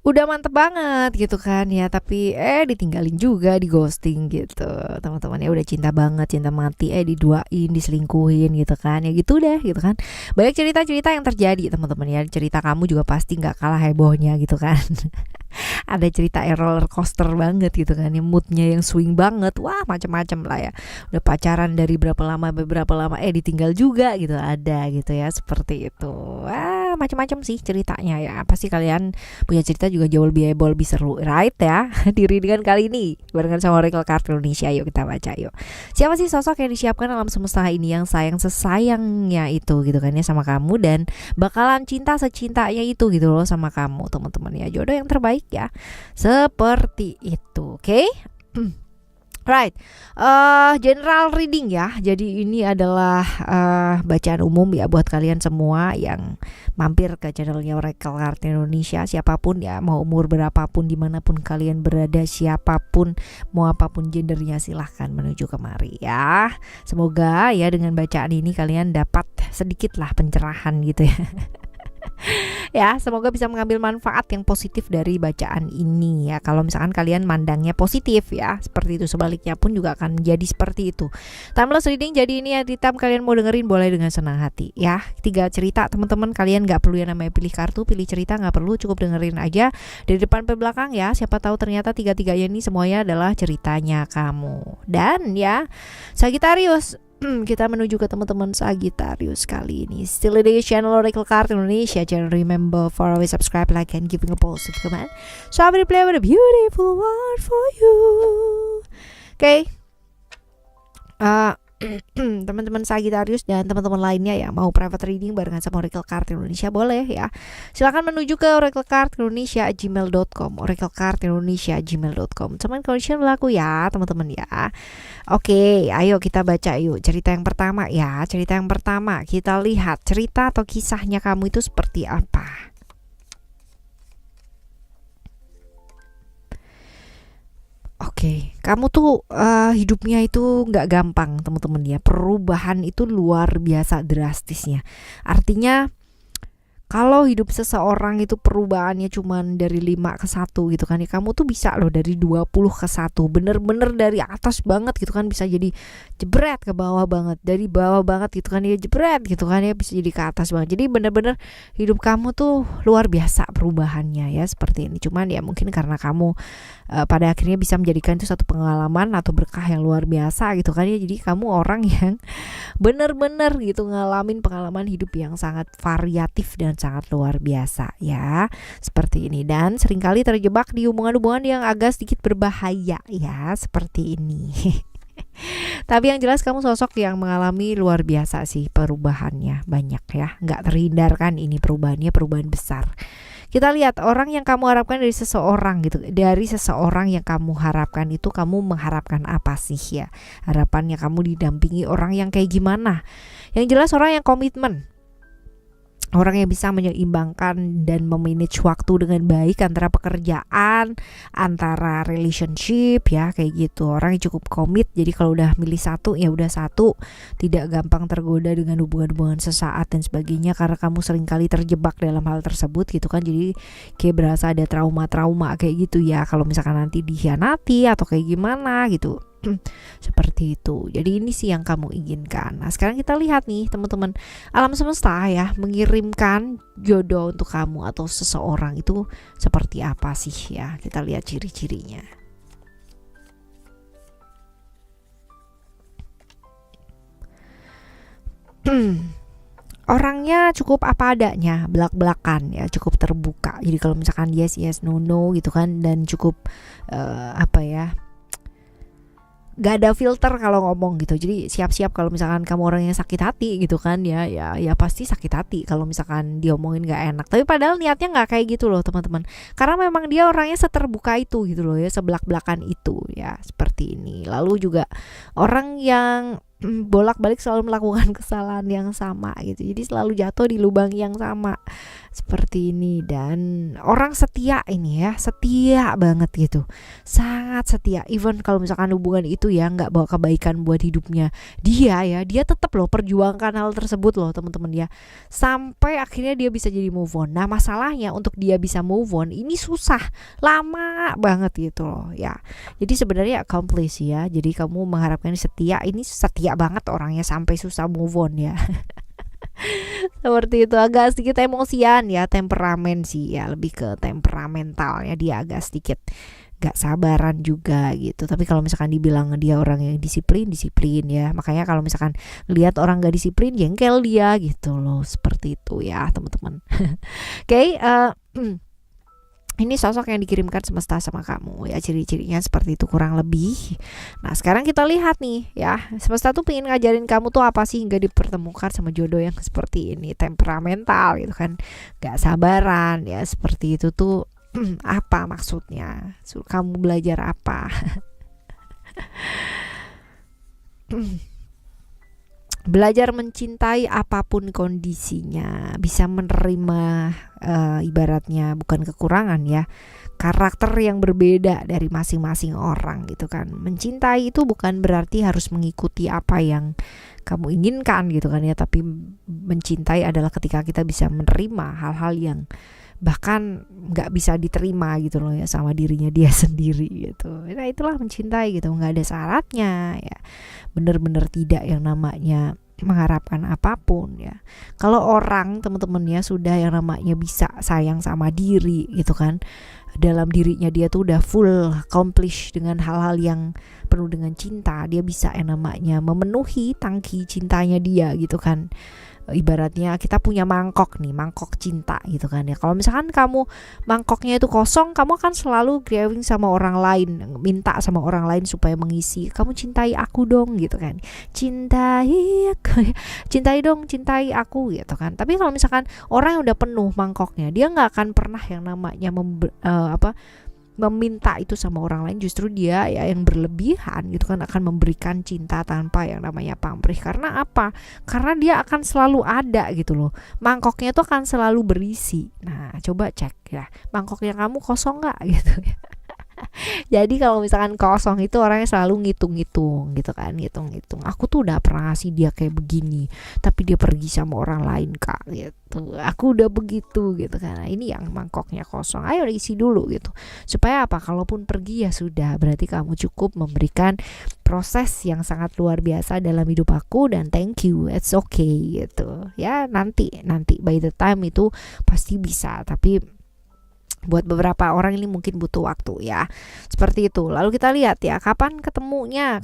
udah mantep banget gitu kan ya, tapi ditinggalin juga, di ghosting gitu teman-teman ya. Udah cinta banget, cinta mati, diduain, diselingkuhin gitu kan ya, gitu deh gitu kan. Banyak cerita-cerita yang terjadi teman-teman ya. Cerita kamu juga pasti nggak kalah hebohnya gitu kan. Ada cerita roller coaster banget gitu kan ya, moodnya yang swing banget, wah macam-macam lah ya. Udah pacaran dari berapa lama beberapa lama ditinggal juga gitu, ada gitu ya, seperti itu. Wah macam-macam sih ceritanya ya. Pasti kalian punya cerita juga jauh lebih heboh, lebih seru, right ya. Diri dengan kali ini barengan sama Oracle Card Indonesia. Yuk kita baca yuk. Siapa sih sosok yang disiapkan alam semesta ini yang sayang sesayangnya itu gitu kan ya sama kamu, dan bakalan cinta secintanya itu gitu loh sama kamu teman-teman ya. Jodoh yang terbaik ya, seperti itu. Oke. Right, general reading ya. Jadi ini adalah bacaan umum ya buat kalian semua yang mampir ke channelnya Oracle Card Indonesia. Siapapun ya, mau umur berapapun, dimanapun kalian berada, siapapun, mau apapun gendernya, silahkan menuju kemari ya. Semoga ya dengan bacaan ini kalian dapat sedikit lah pencerahan gitu ya. Ya, semoga bisa mengambil manfaat yang positif dari bacaan ini ya. Kalau misalkan kalian mandangnya positif ya, seperti itu, sebaliknya pun juga akan menjadi seperti itu. Timeless reading jadi ini ya, Titam, kalian mau dengerin boleh dengan senang hati ya. 3 cerita teman-teman, kalian nggak perlu yang namanya pilih kartu, pilih cerita, nggak perlu, cukup dengerin aja dari depan ke belakang ya. Siapa tahu ternyata 3-3 ini semuanya adalah ceritanya kamu. Dan ya, Sagittarius, kita menuju ke teman-teman Sagittarius kali ini. Still di channel Oracle Card Indonesia. Jangan remember for always subscribe, like, and giving a positive comment. So I will play with a beautiful word for you. Okay. Teman-teman Sagittarius dan teman-teman lainnya ya, mau private reading barengan sama Oracle Card Indonesia boleh ya. Silakan menuju ke oraclecardindonesia@gmail.com, oraclecardindonesia@gmail.com. Teman condition berlaku ya teman-teman ya. Oke, ayo kita baca yuk cerita yang pertama ya. Cerita yang pertama, kita lihat cerita atau kisahnya kamu itu seperti apa. Oke, kamu tuh hidupnya itu nggak gampang teman-teman ya. Perubahan itu luar biasa drastisnya. Artinya kalau hidup seseorang itu perubahannya cuman dari 5 ke 1 gitu kan ya, kamu tuh bisa loh dari 20 ke 1. Bener-bener dari atas banget gitu kan, bisa jadi jebret ke bawah banget. Dari bawah banget gitu kan ya, jebret gitu kan ya, bisa jadi ke atas banget. Jadi bener-bener hidup kamu tuh luar biasa perubahannya ya, seperti ini. Cuman ya mungkin karena kamu pada akhirnya bisa menjadikan itu satu pengalaman atau berkah yang luar biasa gitu kan ya. Jadi kamu orang yang bener-bener gitu ngalamin pengalaman hidup yang sangat variatif dan sangat luar biasa ya, seperti ini. Dan seringkali terjebak di hubungan-hubungan yang agak sedikit berbahaya ya, seperti ini. Tapi yang jelas kamu sosok yang mengalami luar biasa sih perubahannya, banyak ya, nggak terhindarkan ini perubahannya, perubahan besar. Kita lihat orang yang kamu harapkan dari seseorang gitu. Dari seseorang yang kamu harapkan itu, kamu mengharapkan apa sih ya? Harapannya kamu didampingi orang yang kayak gimana? Yang jelas orang yang komitmen. Orang yang bisa menyeimbangkan dan memanage waktu dengan baik antara pekerjaan, antara relationship ya, kayak gitu. Orang yang cukup komit. Jadi kalau udah milih satu ya udah satu, tidak gampang tergoda dengan hubungan-hubungan sesaat dan sebagainya, karena kamu seringkali terjebak dalam hal tersebut gitu kan. Jadi kayak berasa ada trauma-trauma kayak gitu ya, kalau misalkan nanti dikhianati atau kayak gimana gitu. Seperti itu. Jadi ini sih yang kamu inginkan. Nah sekarang kita lihat nih teman-teman, alam semesta ya mengirimkan jodoh untuk kamu atau seseorang itu seperti apa sih ya. Kita lihat ciri-cirinya. Orangnya cukup apa adanya, belak-belakan ya, cukup terbuka. Jadi kalau misalkan yes yes no no gitu kan, dan cukup apa ya, gak ada filter kalau ngomong gitu. Jadi siap-siap kalau misalkan kamu orang yang sakit hati gitu kan ya, ya pasti sakit hati kalau misalkan diomongin gak enak. Tapi padahal niatnya gak kayak gitu loh teman-teman, karena memang dia orangnya seterbuka itu gitu loh ya, sebelak-belakan itu ya, seperti ini. Lalu juga orang yang bolak-balik selalu melakukan kesalahan yang sama gitu, jadi selalu jatuh di lubang yang sama. Seperti ini. Dan orang setia ini ya, setia banget gitu, sangat setia. Even kalau misalkan hubungan itu ya nggak bawa kebaikan buat hidupnya dia ya, dia tetap loh perjuangkan hal tersebut loh teman-teman ya, sampai akhirnya dia bisa jadi move on. Nah masalahnya untuk dia bisa move on ini susah, lama banget gitu loh ya. Jadi sebenarnya accomplish ya, jadi kamu mengharapkan setia, ini setia banget orangnya sampai susah move on ya. Seperti itu, agak sedikit emosian ya, temperamen sih ya, lebih ke temperamentalnya dia agak sedikit gak sabaran juga gitu. Tapi kalau misalkan dibilang dia orang yang disiplin, disiplin ya. Makanya kalau misalkan lihat orang gak disiplin, jengkel dia gitu loh. Seperti itu ya teman-teman. Oke, ini sosok yang dikirimkan semesta sama kamu ya, ciri-cirinya seperti itu kurang lebih. Nah sekarang kita lihat nih ya, semesta tuh pengen ngajarin kamu tuh apa sih hingga dipertemukan sama jodoh yang seperti ini, temperamental gitu kan, gak sabaran ya, seperti itu tuh. Apa maksudnya? Suruh kamu belajar apa? Belajar mencintai apapun kondisinya, bisa menerima ibaratnya bukan kekurangan ya, karakter yang berbeda dari masing-masing orang gitu kan. Mencintai itu bukan berarti harus mengikuti apa yang kamu inginkan gitu kan ya, tapi mencintai adalah ketika kita bisa menerima hal-hal yang bahkan nggak bisa diterima gitu loh ya sama dirinya dia sendiri gitu. Nah itulah mencintai gitu, nggak ada syaratnya ya, bener-bener tidak yang namanya mengharapkan apapun ya. Kalau orang teman-teman ya sudah yang namanya bisa sayang sama diri gitu kan, dalam dirinya dia tuh udah full accomplish dengan hal-hal yang penuh dengan cinta, dia bisa yang namanya memenuhi tangki cintanya dia gitu kan. Ibaratnya kita punya mangkok nih, mangkok cinta gitu kan ya. Kalau misalkan kamu mangkoknya itu kosong, kamu akan selalu craving sama orang lain, minta sama orang lain supaya mengisi. Kamu cintai aku dong gitu kan, cintai aku, cintai dong, cintai aku gitu kan. Tapi kalau misalkan orang yang udah penuh mangkoknya, dia nggak akan pernah yang namanya meminta itu sama orang lain. Justru dia ya yang berlebihan gitu kan akan memberikan cinta tanpa yang namanya pamrih. Karena apa? Karena dia akan selalu ada gitu loh, mangkoknya itu akan selalu berisi. Nah coba cek ya, mangkoknya kamu kosong nggak gitu ya. Jadi kalau misalkan kosong itu orangnya selalu ngitung-ngitung gitu kan, ngitung-ngitung. Aku tuh udah pernah ngasih dia kayak begini, tapi dia pergi sama orang lain kak gitu. Aku udah begitu gitu kan. Nah, ini yang mangkoknya kosong. Ayo isi dulu gitu. Supaya apa? Kalaupun pergi ya sudah, berarti kamu cukup memberikan proses yang sangat luar biasa dalam hidup aku dan thank you, it's okay gitu. Ya nanti by the time itu pasti bisa, tapi buat beberapa orang ini mungkin butuh waktu ya. Seperti itu. Lalu kita lihat ya, kapan ketemunya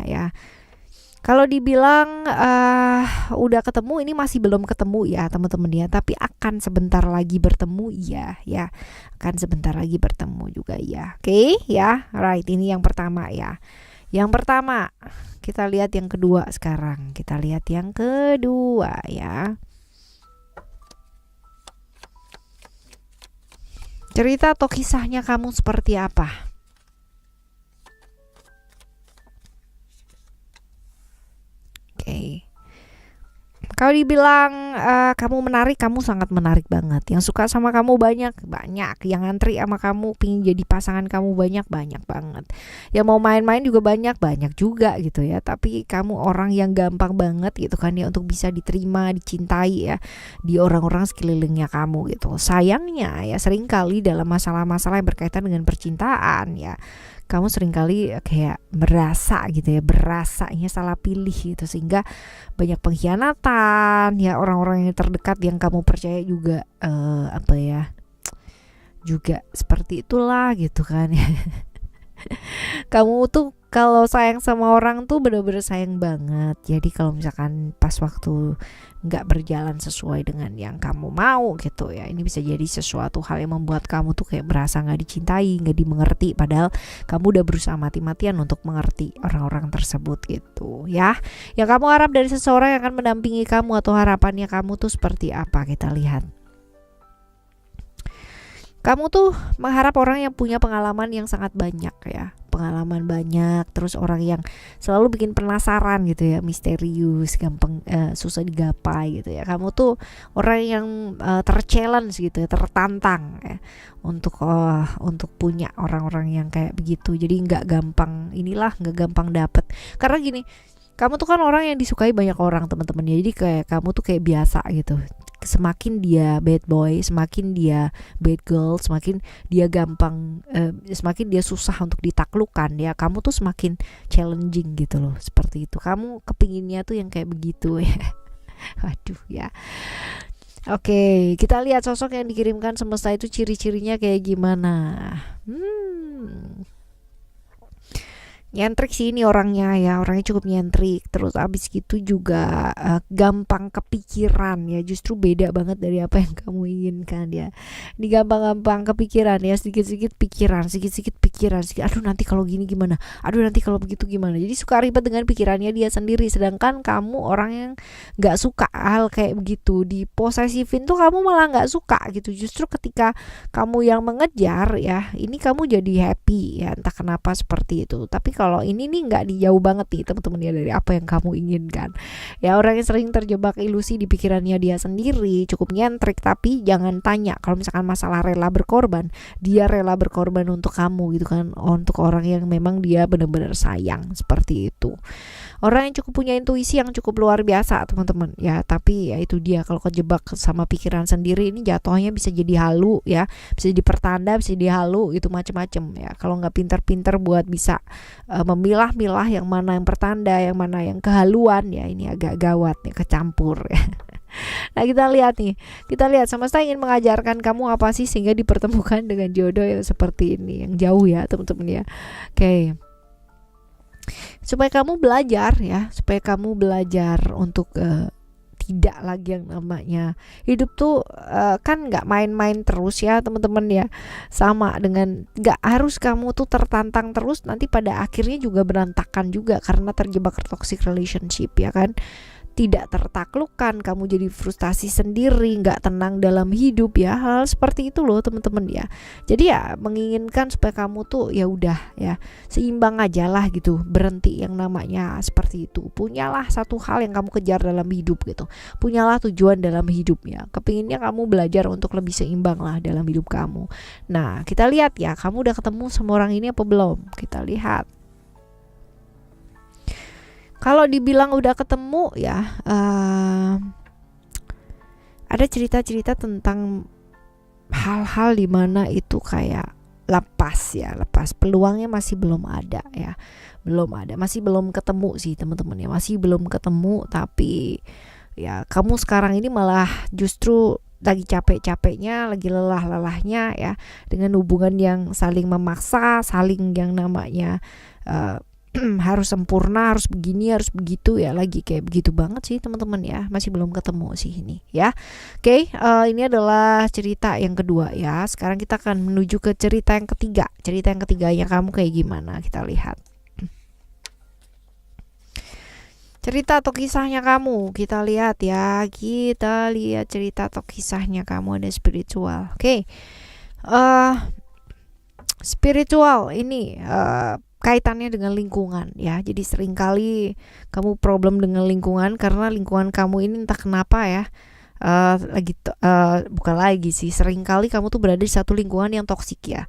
ya. Kalau dibilang udah ketemu, ini masih belum ketemu ya teman-teman ya, tapi akan sebentar lagi bertemu ya. Akan sebentar lagi bertemu juga ya. Oke ya. Right, ini yang pertama ya. Yang pertama, kita lihat yang kedua sekarang. Kita lihat yang kedua ya. Cerita atau kisahnya kamu seperti apa? Oke. Kalau dibilang kamu menarik, kamu sangat menarik banget. Yang suka sama kamu banyak. Yang antri sama kamu, pingin jadi pasangan kamu banyak banget. Yang mau main-main juga banyak juga gitu ya. Tapi kamu orang yang gampang banget gitu kan ya untuk bisa diterima, dicintai ya di orang-orang sekelilingnya kamu gitu. Sayangnya ya seringkali dalam masalah-masalah yang berkaitan dengan percintaan ya, kamu seringkali kayak berasanya salah pilih gitu, sehingga banyak pengkhianatan ya, orang-orang yang terdekat yang kamu percaya juga juga seperti itulah gitu kan. Kamu tuh kalau sayang sama orang tuh bener-bener sayang banget. Jadi kalau misalkan pas waktu nggak berjalan sesuai dengan yang kamu mau gitu ya, ini bisa jadi sesuatu hal yang membuat kamu tuh kayak berasa nggak dicintai, nggak dimengerti, padahal kamu udah berusaha mati-matian untuk mengerti orang-orang tersebut gitu ya. Yang kamu harap dari seseorang yang akan mendampingi kamu atau harapannya kamu tuh seperti apa, kita lihat. Kamu tuh mengharap orang yang punya pengalaman yang sangat banyak ya, pengalaman banyak, terus orang yang selalu bikin penasaran gitu ya, misterius, gampang susah digapai gitu ya. Kamu tuh orang yang terchallenge gitu ya, tertantang ya, untuk punya orang-orang yang kayak begitu. Jadi nggak gampang inilah, nggak gampang dapet. Karena gini, kamu tuh kan orang yang disukai banyak orang, teman-teman ya. Jadi kayak kamu tuh kayak biasa gitu. Semakin dia bad boy, semakin dia bad girl, semakin dia semakin dia susah untuk ditaklukkan ya. Kamu tuh semakin challenging gitu loh, seperti itu. Kamu kepinginnya tuh yang kayak begitu ya. Waduh ya. Oke, kita lihat sosok yang dikirimkan semesta itu ciri-cirinya kayak gimana. Nyentrik sih ini orangnya ya, orangnya cukup nyentrik. Terus abis gitu juga gampang kepikiran ya, justru beda banget dari apa yang kamu inginkan ya. Ini gampang-gampang kepikiran ya, sedikit-sedikit pikiran, sedikit-sedikit pikiran, aduh nanti kalau gini gimana, aduh nanti kalau begitu gimana. Jadi suka ribet dengan pikirannya dia sendiri. Sedangkan kamu orang yang nggak suka hal kayak begitu, diposesifin tuh kamu malah nggak suka gitu. Justru ketika kamu yang mengejar ya, ini kamu jadi happy ya, entah kenapa seperti itu. Tapi kalau ini nih nggak dijauh banget nih teman-teman ya dari apa yang kamu inginkan ya. Orang yang sering terjebak ilusi di pikirannya dia sendiri, cukup nyentrik. Tapi jangan tanya kalau misalkan masalah rela berkorban, dia rela berkorban untuk kamu gitu kan, untuk orang yang memang dia benar-benar sayang, seperti itu. Orang yang cukup punya intuisi yang cukup luar biasa teman-teman ya. Tapi ya itu dia, kalau kejebak sama pikiran sendiri ini jatuhnya bisa jadi halu ya, bisa jadi pertanda, bisa jadi halu gitu, macem-macem ya. Kalau nggak pinter-pinter buat bisa memilah-milah yang mana yang pertanda, yang mana yang kehaluan ya, ini agak gawat nih, kecampur ya. Nah kita lihat nih, kita lihat semesta ingin mengajarkan kamu apa sih sehingga dipertemukan dengan jodoh yang seperti ini, yang jauh ya teman-teman ya. Oke. Supaya kamu belajar ya, supaya kamu belajar untuk tidak lagi yang namanya hidup tuh kan nggak main-main terus ya teman-teman ya. Sama dengan nggak harus kamu tuh tertantang terus, nanti pada akhirnya juga berantakan juga karena terjebak toxic relationship ya kan. Tidak tertaklukkan, kamu jadi frustasi sendiri, nggak tenang dalam hidup ya. Hal seperti itu loh teman-teman ya. Jadi ya menginginkan supaya kamu tuh ya udah ya seimbang aja lah gitu, berhenti yang namanya seperti itu. Punyalah satu hal yang kamu kejar dalam hidup gitu, punyalah tujuan dalam hidup ya. Kepinginnya kamu belajar untuk lebih seimbang lah dalam hidup kamu. Nah kita lihat ya, kamu udah ketemu sama orang ini apa belum? Kita lihat. Kalau dibilang udah ketemu ya, ada cerita-cerita tentang hal-hal dimana itu kayak lepas ya, lepas, peluangnya masih belum ada ya, belum ada, masih belum ketemu sih teman-teman ya, masih belum ketemu. Tapi ya kamu sekarang ini malah justru lagi capek-capeknya, lagi lelah-lelahnya ya, dengan hubungan yang saling memaksa, saling yang namanya harus sempurna, harus begini, harus begitu ya, lagi kayak begitu banget sih teman-teman ya, masih belum ketemu sih ini ya. Oke, ini adalah cerita yang kedua ya. Sekarang kita akan menuju ke cerita yang ketiga. Cerita yang ketiganya kamu kayak gimana, kita lihat. Cerita atau kisahnya kamu, kita lihat ya, kita lihat cerita atau kisahnya kamu. Ada spiritual. Oke, spiritual ini kaitannya dengan lingkungan ya. Jadi seringkali kamu problem dengan lingkungan karena lingkungan kamu ini entah kenapa ya, bukan lagi sih, seringkali kamu tuh berada di satu lingkungan yang toksik ya,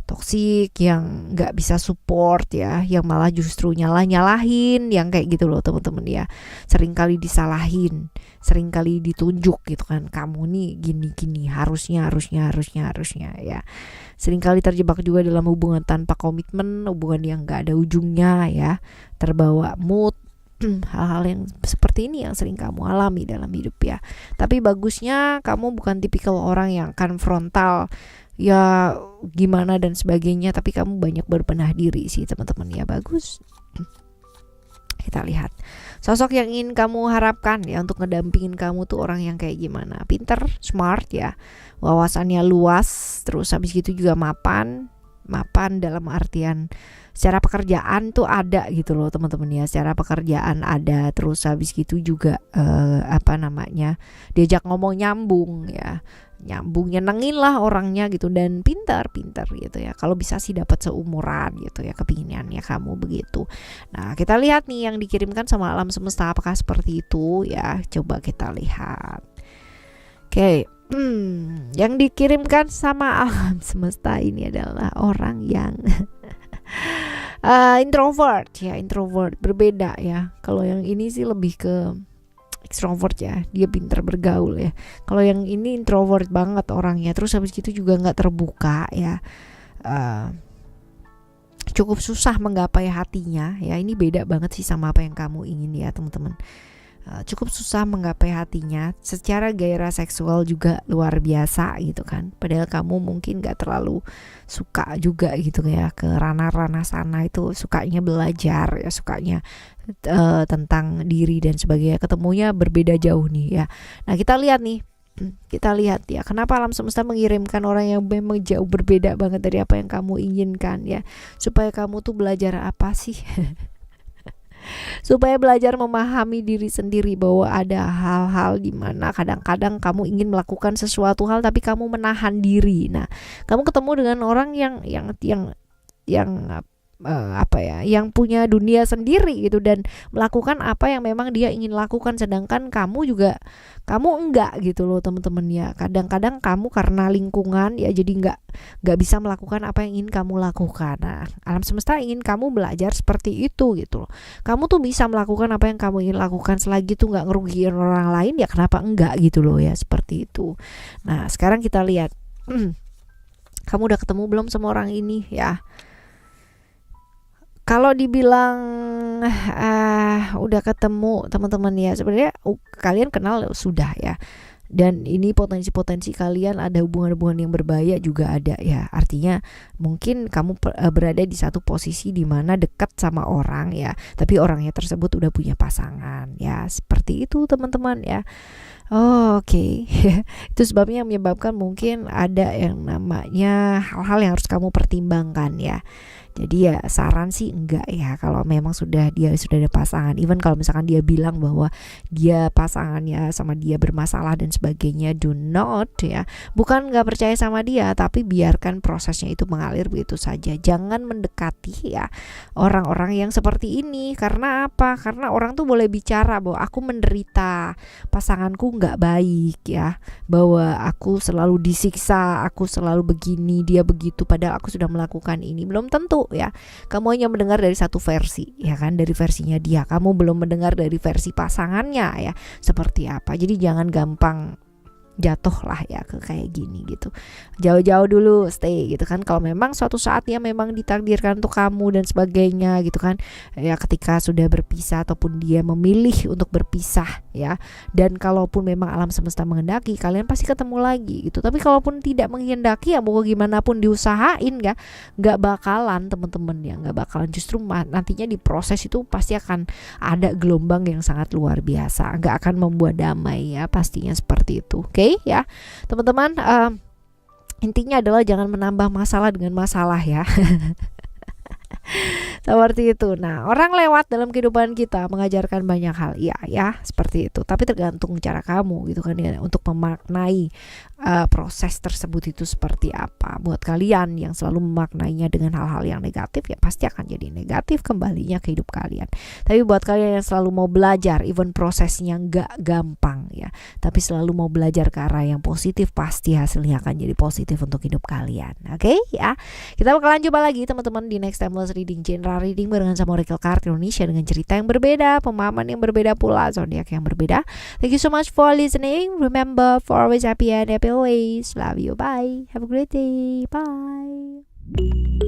toksik, yang nggak bisa support ya, yang malah justru nyalahin, yang kayak gitu loh teman-teman ya. Seringkali disalahin, seringkali ditunjuk gitu kan, kamu nih gini-gini, harusnya ya. Seringkali terjebak juga dalam hubungan tanpa komitmen, hubungan yang nggak ada ujungnya ya, terbawa mood. Hal-hal yang seperti ini yang sering kamu alami dalam hidup ya. Tapi bagusnya kamu bukan tipikal orang yang akan frontal ya gimana dan sebagainya, tapi kamu banyak berbenah diri sih teman-teman ya. Bagus. Kita lihat sosok yang ingin kamu harapkan ya untuk ngedampingin kamu tuh orang yang kayak gimana. Pinter, smart ya, wawasannya luas, terus habis gitu juga mapan, mapan dalam artian secara pekerjaan tuh ada gitu loh teman-teman ya, secara pekerjaan ada, terus habis gitu juga diajak ngomong nyambung ya, nyambung nyenengin lah orangnya gitu, dan pintar gitu ya, kalau bisa sih dapat seumuran gitu ya, kepinginannya kamu begitu. Nah kita lihat nih yang dikirimkan sama alam semesta apakah seperti itu ya, coba kita lihat. Oke. Yang dikirimkan sama alam semesta ini adalah orang yang introvert ya, introvert berbeda ya. Kalau yang ini sih lebih ke extrovert ya, dia pintar bergaul ya. Kalau yang ini introvert banget orangnya, terus habis gitu juga nggak terbuka ya, cukup susah menggapai hatinya ya. Ini beda banget sih sama apa yang kamu ingin ya teman-teman. Cukup susah menggapai hatinya, secara gairah seksual juga luar biasa gitu kan, padahal kamu mungkin gak terlalu suka juga gitu ya ke ranah-ranah sana, itu sukanya belajar ya, sukanya tentang diri dan sebagainya, ketemunya berbeda jauh nih ya. Nah kita lihat ya, kenapa alam semesta mengirimkan orang yang memang jauh berbeda banget dari apa yang kamu inginkan ya, supaya kamu tuh belajar apa sih supaya belajar memahami diri sendiri, bahwa ada hal-hal di mana kadang-kadang kamu ingin melakukan sesuatu hal tapi kamu menahan diri. Nah, kamu ketemu dengan orang yang yang punya dunia sendiri gitu, dan melakukan apa yang memang dia ingin lakukan, sedangkan kamu enggak gitu loh teman-teman ya. Kadang-kadang kamu karena lingkungan ya jadi enggak bisa melakukan apa yang ingin kamu lakukan. Nah, alam semesta ingin kamu belajar seperti itu gitu loh. Kamu tuh bisa melakukan apa yang kamu ingin lakukan selagi tuh enggak ngerugiin orang lain, ya kenapa enggak gitu loh ya, seperti itu. Nah sekarang kita lihat, kamu udah ketemu belum sama orang ini ya? Kalau dibilang udah ketemu teman-teman ya, sebenarnya kalian kenal sudah ya, dan ini potensi-potensi kalian ada hubungan-hubungan yang berbahaya juga ada ya. Artinya mungkin kamu berada di satu posisi di mana dekat sama orang ya, tapi orangnya tersebut udah punya pasangan ya, seperti itu teman-teman ya. Oke. Itu sebabnya yang menyebabkan mungkin ada yang namanya hal-hal yang harus kamu pertimbangkan ya. Jadi ya saran sih enggak ya, kalau memang dia sudah ada pasangan. Even kalau misalkan dia bilang bahwa dia pasangannya sama dia bermasalah dan sebagainya, do not ya. Bukan enggak percaya sama dia, tapi biarkan prosesnya itu mengalir begitu saja. Jangan mendekati ya orang-orang yang seperti ini. Karena apa? Karena orang tuh boleh bicara bahwa aku menderita, pasanganku enggak baik ya, bahwa aku selalu disiksa, aku selalu begini, dia begitu, padahal aku sudah melakukan ini. Belum tentu ya, kamu hanya mendengar dari satu versi ya kan, dari versinya dia, kamu belum mendengar dari versi pasangannya ya seperti apa. Jadi jangan gampang jatuh lah ya ke kayak gini gitu. Jauh-jauh dulu, stay gitu kan. Kalau memang suatu saat ya memang ditakdirkan untuk kamu dan sebagainya gitu kan, ya ketika sudah berpisah ataupun dia memilih untuk berpisah ya, dan kalaupun memang alam semesta menghendaki, kalian pasti ketemu lagi gitu. Tapi kalaupun tidak menghendaki ya mau gimana pun diusahain ya, nggak bakalan teman-teman ya, nggak bakalan. Justru nantinya di proses itu pasti akan ada gelombang yang sangat luar biasa, nggak akan membuat damai ya, pastinya seperti itu. Oke ya teman-teman, intinya adalah jangan menambah masalah dengan masalah ya. Seperti itu. Nah, orang lewat dalam kehidupan kita mengajarkan banyak hal, ya seperti itu. Tapi tergantung cara kamu gitu kan ya, untuk memaknai proses tersebut itu seperti apa. Buat kalian yang selalu memaknainya dengan hal-hal yang negatif, ya pasti akan jadi negatif kembalinya ke hidup kalian. Tapi buat kalian yang selalu mau belajar, even prosesnya nggak gampang ya, tapi selalu mau belajar ke arah yang positif, pasti hasilnya akan jadi positif untuk hidup kalian. Oke ya, kita bakalan coba lagi teman-teman di next timeless reading, general reading barengan sama Oracle Card Indonesia dengan cerita yang berbeda, pemahaman yang berbeda pula, zodiak yang berbeda. Thank you so much for listening. Remember, for always happy and happy always. Love you. Bye. Have a great day. Bye.